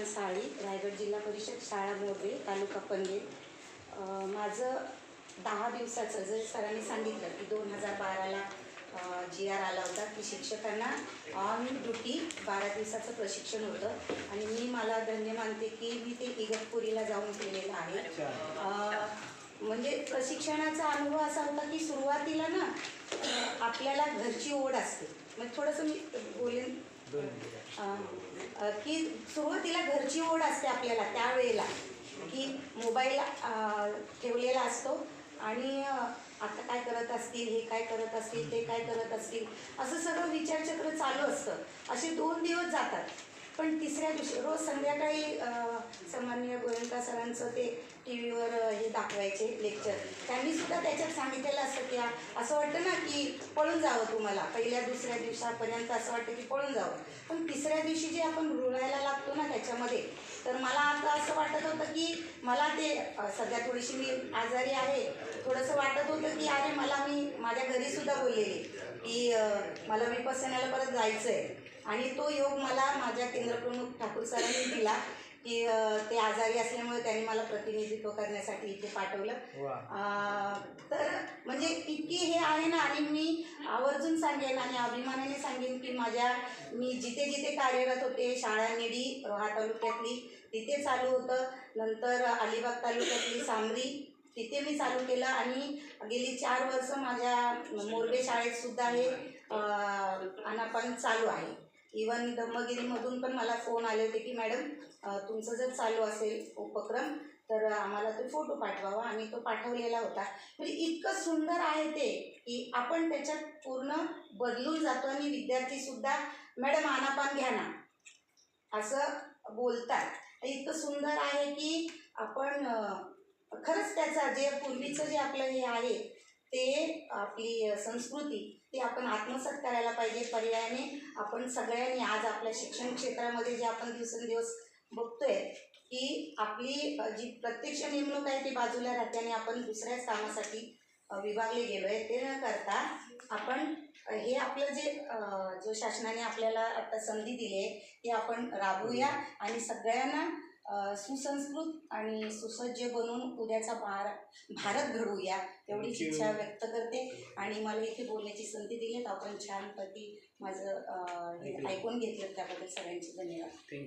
चंद्रकांत साळी, रायगड जिल्हा परिषद शाळा मोरबे, तालुका पनवेल. माझं 10 दिवसाचं जे सरांनी सांगितलं की 2012ला GR आला होता की शिक्षकांना ऑन ड्युटी 12 दिवसाचं प्रशिक्षण होतं आणि मला धन्य मानते की मी ते इगतपुरीला जाऊन केलेलं आहे. म्हणजे प्रशिक्षणाचा अनुभव असा होता की सुरुवातीला ना आपल्याला घरची ओढ असते. म्हणजे थोडंसं मी बोलेन की सुरुवातीला घरची ओढ असते आपल्याला त्यावेळेला की मोबाईल ठेवलेला असतो आणि आता काय करत असतील, हे काय करत असतील, ते काय करत असतील, असं सगळं विचारचक्र चालू असतं. असे 2 दिवस जातात. पण तिसऱ्या दिवशी रोज संध्याकाळी सामान्य गोयंका सरांचं ते TV वर हे दाखवायचे लेक्चर. त्यांनीसुद्धा त्याच्यात सांगितलेलं असतं की असं वाटतं ना की पळून जावं तुम्हाला. पहिल्या दुसऱ्या दिवसापर्यंत असं वाटतं की पळून जावं. पण तिसऱ्या दिवशी जे आपण रुळायला लागतो ना त्याच्यामध्ये, तर मला आता असं वाटत होतं की मला ते सध्या थोडीशी मी आजारी आहे. थोडंसं वाटत होतं की अरे मी माझ्या घरीसुद्धा बोललेली की मला विपස්සनाला परत जायचं आहे. आणि तो योग मला माझ्या केंद्रप्रमुख ठाकूर सरांनी दिला की ते आजारी असल्यामुळे त्यांनी मला प्रतिनिधित्व करण्यासाठी इथे पाठवलं. तर म्हणजे इतकी हे आहे ना. आणि मी आवर्जून सांगेन आणि अभिमानाने सांगेन की मी जिथे जिथे कार्यरत होते, शाळा निडी रोहा तालुक्यातली तिथे चालू होतं, नंतर अलिबाग तालुक्यातली सामरी तिथे मी चालू केलं आणि गेली 4 वर्ष माझ्या मोरबे शाळेतसुद्धा हे आनापान चालू आहे. इवन धम्मगिरीमधून पण मला फोन आले होते की मॅडम तुमचं जर चालू असेल उपक्रम तर आम्हाला तो फोटो पाठवावा आणि तो पाठवलेला होता. म्हणजे इतकं सुंदर आहे ते की आपण त्याच्यात पूर्ण बदलून जातो आणि विद्यार्थीसुद्धा मॅडम आनापान घ्या ना असं बोलतात. इतकं सुंदर आहे की आपण खरंच त्याचा जे पूर्वीचं जे आपलं हे आहे ते आपली संस्कृती ती आपण आत्मसात करायला पाहिजे. पर्यायाने आपण सगळ्यांनी आज आपल्या शिक्षण क्षेत्रामध्ये जे आपण दिवसेंदिवस बघतोय की आपली जी प्रत्यक्ष नेमणूक आहे ती बाजूला राहते आणि आपण दुसऱ्याच कामासाठी विभागले गेलो आहे. ते न करता आपण हे आपलं जो शासनाने आपल्याला आता संधी दिली आहे ती आपण राबवूया आणि सगळ्यांना सुसंस्कृत आणि सुसज्ज बनवून उद्याचा भारत घडवूया एवढीच इच्छा व्यक्त करते. आणि मला इथे बोलण्याची संधी दिली, आपण छानपैकी माझं ऐकून घेतलं त्याबद्दल सगळ्यांचे धन्यवाद.